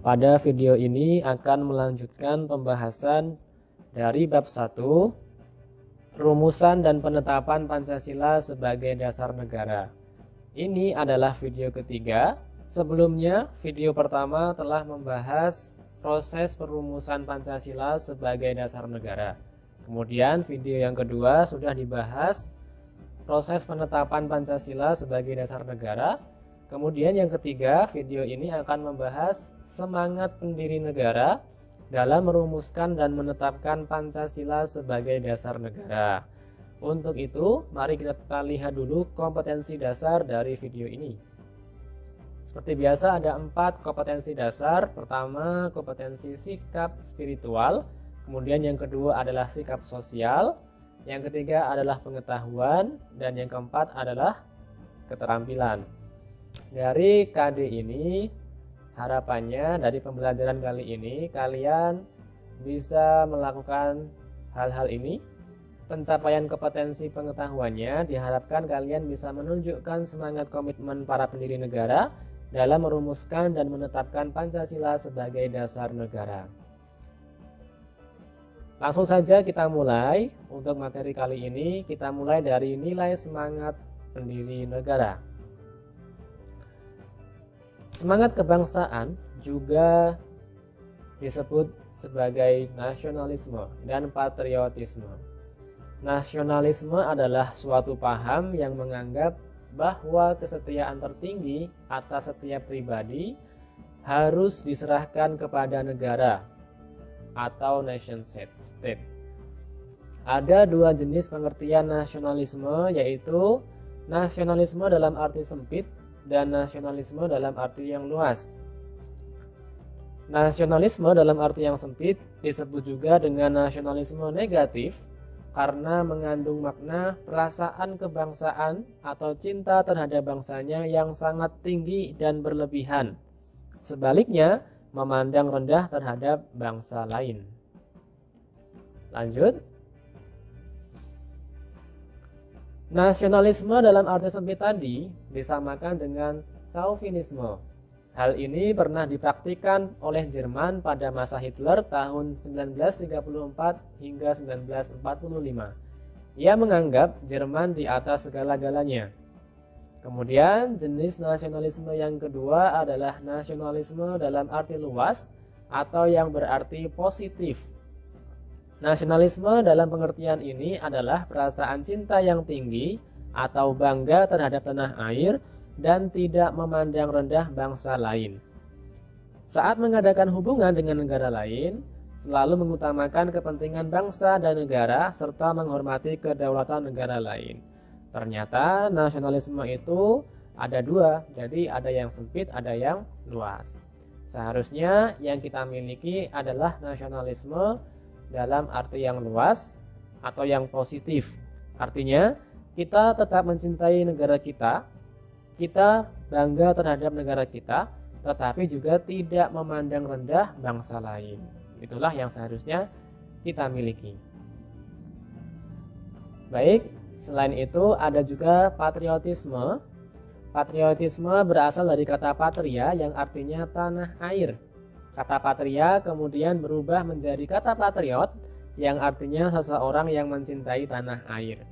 Pada video ini akan melanjutkan pembahasan dari bab 1, rumusan dan penetapan Pancasila sebagai dasar negara. Ini adalah video ketiga. Sebelumnya, video pertama telah membahas proses perumusan Pancasila sebagai dasar negara. Kemudian video yang kedua sudah dibahas proses penetapan Pancasila sebagai dasar negara. Kemudian yang ketiga, video ini akan membahas semangat pendiri negara dalam merumuskan dan menetapkan Pancasila sebagai dasar negara. Untuk itu, mari kita lihat dulu kompetensi dasar dari video ini. Seperti biasa ada 4 kompetensi dasar. Pertama, kompetensi sikap spiritual. Kemudian yang kedua adalah sikap sosial. Yang ketiga adalah pengetahuan. Dan yang keempat adalah keterampilan. Dari KD ini, harapannya dari pembelajaran kali ini kalian bisa melakukan hal-hal ini. Pencapaian kompetensi pengetahuannya diharapkan kalian bisa menunjukkan semangat komitmen para pendiri negara dalam merumuskan dan menetapkan Pancasila sebagai dasar negara. Langsung saja kita mulai. Untuk materi kali ini kita mulai dari nilai semangat pendiri negara. Semangat kebangsaan juga disebut sebagai nasionalisme dan patriotisme. Nasionalisme adalah suatu paham yang menganggap bahwa kesetiaan tertinggi atas setiap pribadi harus diserahkan kepada negara atau nation state. Ada 2 jenis pengertian nasionalisme, yaitu nasionalisme dalam arti sempit dan nasionalisme dalam arti yang luas. Nasionalisme dalam arti yang sempit disebut juga dengan nasionalisme negatif karena mengandung makna perasaan kebangsaan atau cinta terhadap bangsanya yang sangat tinggi dan berlebihan. Sebaliknya, memandang rendah terhadap bangsa lain. Lanjut. Nasionalisme dalam arti sempit tadi disamakan dengan chauvinisme. Hal ini pernah dipraktikkan oleh Jerman pada masa Hitler tahun 1934 hingga 1945. Ia menganggap Jerman di atas segala-galanya. Kemudian jenis nasionalisme yang kedua adalah nasionalisme dalam arti luas atau yang berarti positif. Nasionalisme dalam pengertian ini adalah perasaan cinta yang tinggi atau bangga terhadap tanah air dan tidak memandang rendah bangsa lain. Saat mengadakan hubungan dengan negara lain, selalu mengutamakan kepentingan bangsa dan negara serta menghormati kedaulatan negara lain. Ternyata nasionalisme itu ada 2, jadi ada yang sempit, ada yang luas. Seharusnya yang kita miliki adalah nasionalisme dalam arti yang luas atau yang positif. Artinya kita tetap mencintai negara kita bangga terhadap negara kita, tetapi juga tidak memandang rendah bangsa lain. Itulah yang seharusnya kita miliki. Baik, selain itu ada juga patriotisme. Patriotisme berasal dari kata patria yang artinya tanah air. Kata patria kemudian berubah menjadi kata patriot yang artinya seseorang yang mencintai tanah air.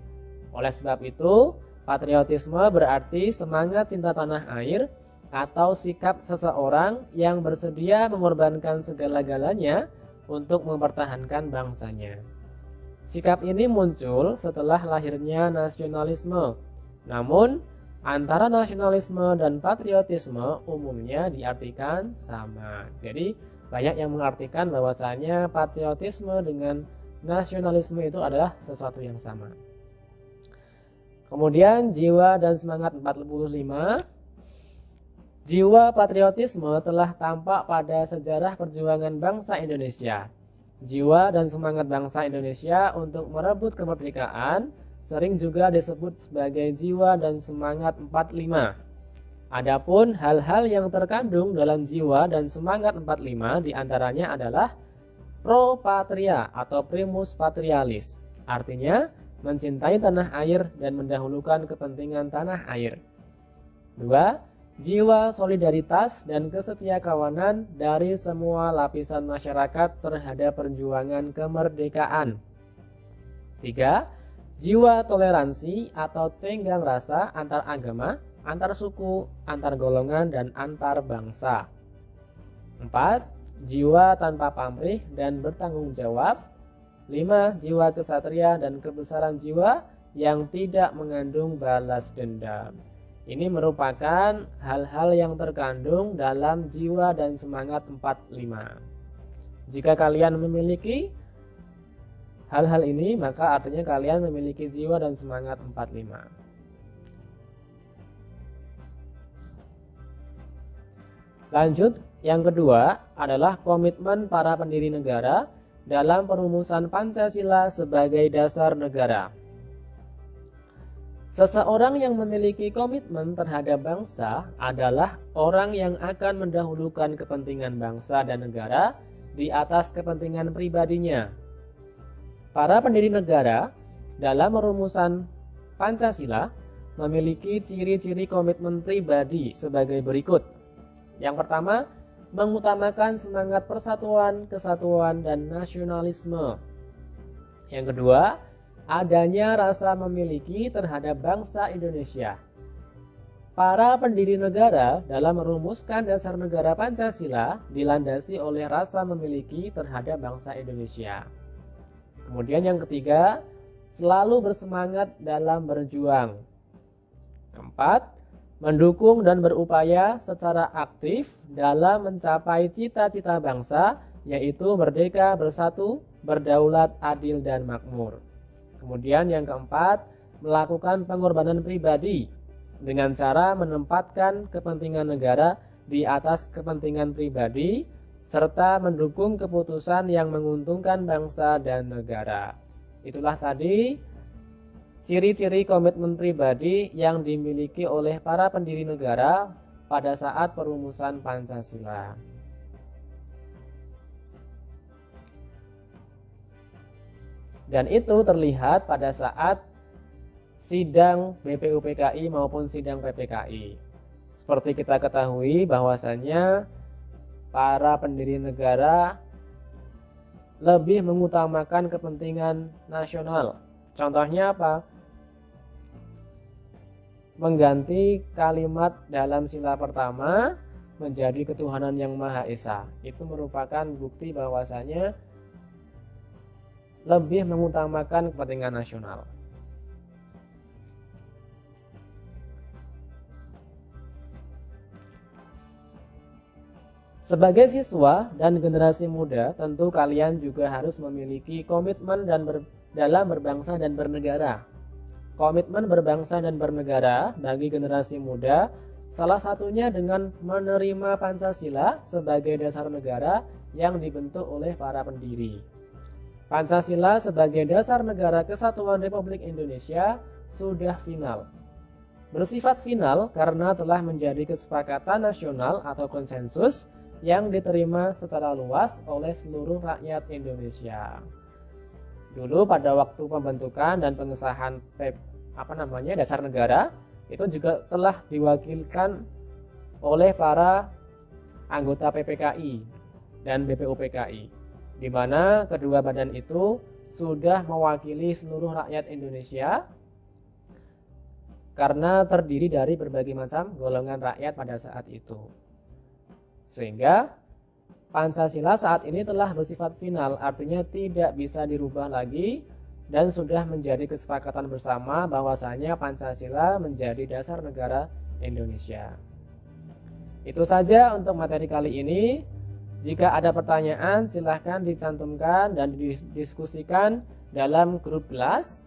Oleh sebab itu, patriotisme berarti semangat cinta tanah air atau sikap seseorang yang bersedia mengorbankan segala-galanya untuk mempertahankan bangsanya. Sikap ini muncul setelah lahirnya nasionalisme. Namun, antara nasionalisme dan patriotisme umumnya diartikan sama. Jadi banyak yang mengartikan bahwasanya patriotisme dengan nasionalisme itu adalah sesuatu yang sama. Kemudian jiwa dan semangat 45. Jiwa patriotisme telah tampak pada sejarah perjuangan bangsa Indonesia. Jiwa dan semangat bangsa Indonesia untuk merebut kemerdekaan sering juga disebut sebagai jiwa dan semangat 45. Adapun hal-hal yang terkandung dalam jiwa dan semangat 45 diantaranya adalah pro patria atau primus patrialis. Artinya mencintai tanah air dan mendahulukan kepentingan tanah air. 2. jiwa solidaritas dan kesetiakawanan dari semua lapisan masyarakat terhadap perjuangan kemerdekaan. 3. Jiwa toleransi atau tenggang rasa antar agama, antar suku, antar golongan, dan antar bangsa. 4. Jiwa tanpa pamrih dan bertanggung jawab. 5. Jiwa kesatria dan kebesaran jiwa yang tidak mengandung balas dendam. Ini merupakan hal-hal yang terkandung dalam jiwa dan semangat 45. Jika kalian memiliki hal-hal ini, maka artinya kalian memiliki jiwa dan semangat 45. Lanjut, yang kedua adalah komitmen para pendiri negara dalam perumusan Pancasila sebagai dasar negara. Seseorang yang memiliki komitmen terhadap bangsa adalah orang yang akan mendahulukan kepentingan bangsa dan negara di atas kepentingan pribadinya. Para pendiri negara dalam perumusan Pancasila memiliki ciri-ciri komitmen pribadi sebagai berikut. Yang pertama, mengutamakan semangat persatuan, kesatuan, dan nasionalisme. Yang kedua, adanya rasa memiliki terhadap bangsa Indonesia. Para pendiri negara dalam merumuskan dasar negara Pancasila dilandasi oleh rasa memiliki terhadap bangsa Indonesia. Kemudian yang ketiga, selalu bersemangat dalam berjuang. Keempat, mendukung dan berupaya secara aktif dalam mencapai cita-cita bangsa, yaitu merdeka, bersatu, berdaulat, adil, dan makmur. Kemudian yang keempat, melakukan pengorbanan pribadi dengan cara menempatkan kepentingan negara di atas kepentingan pribadi, serta mendukung keputusan yang menguntungkan bangsa dan negara. Itulah tadi ciri-ciri komitmen pribadi yang dimiliki oleh para pendiri negara pada saat perumusan Pancasila. Dan itu terlihat pada saat sidang BPUPKI maupun sidang PPKI. Seperti kita ketahui bahwasannya para pendiri negara lebih mengutamakan kepentingan nasional. Contohnya apa? Mengganti kalimat dalam sila pertama menjadi ketuhanan yang Maha Esa. Itu merupakan bukti bahwasanya lebih mengutamakan kepentingan nasional. Sebagai siswa dan generasi muda, tentu kalian juga harus memiliki komitmen dalam berbangsa dan bernegara. Komitmen berbangsa dan bernegara bagi generasi muda salah satunya dengan menerima Pancasila sebagai dasar negara yang dibentuk oleh para pendiri. Pancasila sebagai dasar negara kesatuan Republik Indonesia sudah final. Bersifat final karena telah menjadi kesepakatan nasional atau konsensus yang diterima secara luas oleh seluruh rakyat Indonesia. Dulu pada waktu pembentukan dan pengesahan dasar negara itu juga telah diwakilkan oleh para anggota PPKI dan BPUPKI, di mana kedua badan itu sudah mewakili seluruh rakyat Indonesia karena terdiri dari berbagai macam golongan rakyat pada saat itu. Sehingga Pancasila saat ini telah bersifat final, artinya tidak bisa dirubah lagi dan sudah menjadi kesepakatan bersama bahwasanya Pancasila menjadi dasar negara Indonesia. Itu saja untuk materi kali ini. Jika ada pertanyaan silahkan dicantumkan dan didiskusikan dalam grup kelas.